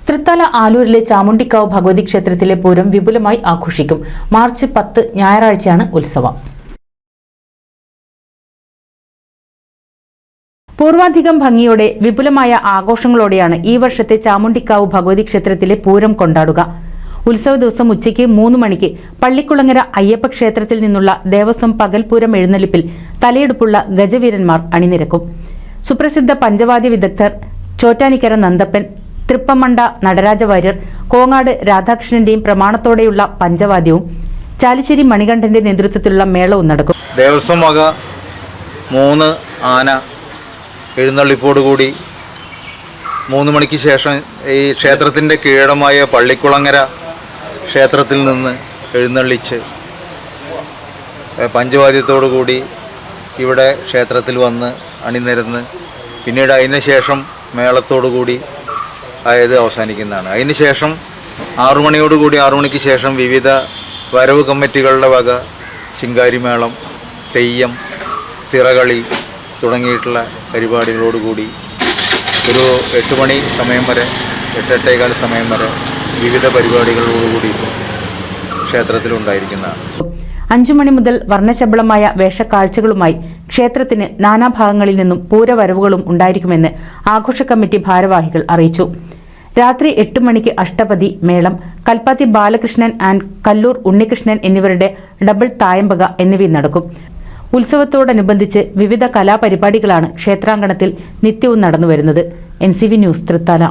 തൃത്താല ആലൂരിലെ ചാമുണ്ടിക്കാവ് ഭഗവതി ക്ഷേത്രത്തിലെ പൂരം വിപുലമായി ആഘോഷിക്കും. മാർച്ച് 10 ഞായറാഴ്ചയാണ് ഉത്സവം. പൂർവാധികം ഭംഗിയോടെ വിപുലമായ ആഘോഷങ്ങളോടെയാണ് ഈ വർഷത്തെ ചാമുണ്ടിക്കാവ് ഭഗവതി ക്ഷേത്രത്തിലെ പൂരം കൊണ്ടാടുക. ഉത്സവ ദിവസം ഉച്ചയ്ക്ക് 3 മണിക്ക് പള്ളിക്കുളങ്ങര അയ്യപ്പ ക്ഷേത്രത്തിൽ നിന്നുള്ള ദേവസ്വം പകൽപൂരം എഴുന്നള്ളിപ്പിൽ തലയെടുപ്പുള്ള ഗജവീരന്മാർ അണിനിരക്കും. സുപ്രസിദ്ധ പഞ്ചവാദ്യ വിദഗ്ധർ ചോറ്റാനിക്കര നന്ദപ്പൻ, തൃപ്പമണ്ട നടരാജവാര്യർ, കോങ്ങാട് രാധാകൃഷ്ണന്റെയും പ്രമാണത്തോടെയുള്ള പഞ്ചവാദ്യവും ചാലിശ്ശേരി മണികണ്ഠന്റെ നേതൃത്വത്തിലുള്ള മേളവും നടക്കും. ദേവസ്വം വക 3 ആന എഴുന്നള്ളിപ്പോടുകൂടി 3 മണിക്ക് ശേഷം ഈ ക്ഷേത്രത്തിൻ്റെ കീഴടമായ പള്ളിക്കുളങ്ങര ക്ഷേത്രത്തിൽ നിന്ന് എഴുന്നള്ളിച്ച് പഞ്ചവാദ്യത്തോടുകൂടി ഇവിടെ ക്ഷേത്രത്തിൽ വന്ന് അണിനിരന്ന് പിന്നീട് അതിന് ശേഷം മേളത്തോടുകൂടി ആയത് അവസാനിക്കുന്നതാണ്. അതിന് ശേഷം 6 മണിയോടുകൂടി 6 മണിക്ക് ശേഷം വിവിധ വരവ് കമ്മിറ്റികളുടെ വക ശിങ്കാരിമേളം, തെയ്യം, തിറകളി തുടങ്ങിയിട്ടുള്ള പരിപാടികളോടുകൂടി ഒരു 8 മണി സമയം വരെ 8-8:15 സമയം വരെ വിവിധ പരിപാടികളോടുകൂടി ക്ഷേത്രത്തിലുണ്ടായിരിക്കുന്നതാണ്. 5 മണി മുതൽ വർണ്ണശബളമായ വേഷക്കാഴ്ചകളുമായി ക്ഷേത്രത്തിന് നാനാഭാഗങ്ങളിൽ നിന്നും പൂരവരവുകളും ഉണ്ടായിരിക്കുമെന്ന് ആഘോഷ കമ്മിറ്റി ഭാരവാഹികൾ അറിയിച്ചു. രാത്രി 8 മണിക്ക് അഷ്ടപതി മേളം, കൽപ്പാത്തി ബാലകൃഷ്ണൻ ആൻഡ് കല്ലൂർ ഉണ്ണികൃഷ്ണൻ എന്നിവരുടെ ഡബിൾ തായമ്പക എന്നിവയും നടക്കും. ഉത്സവത്തോടനുബന്ധിച്ച് വിവിധ കലാപരിപാടികളാണ് ക്ഷേത്രാങ്കണത്തിൽ നിത്യവും നടന്നുവരുന്നത്. NCV news, Thrithala.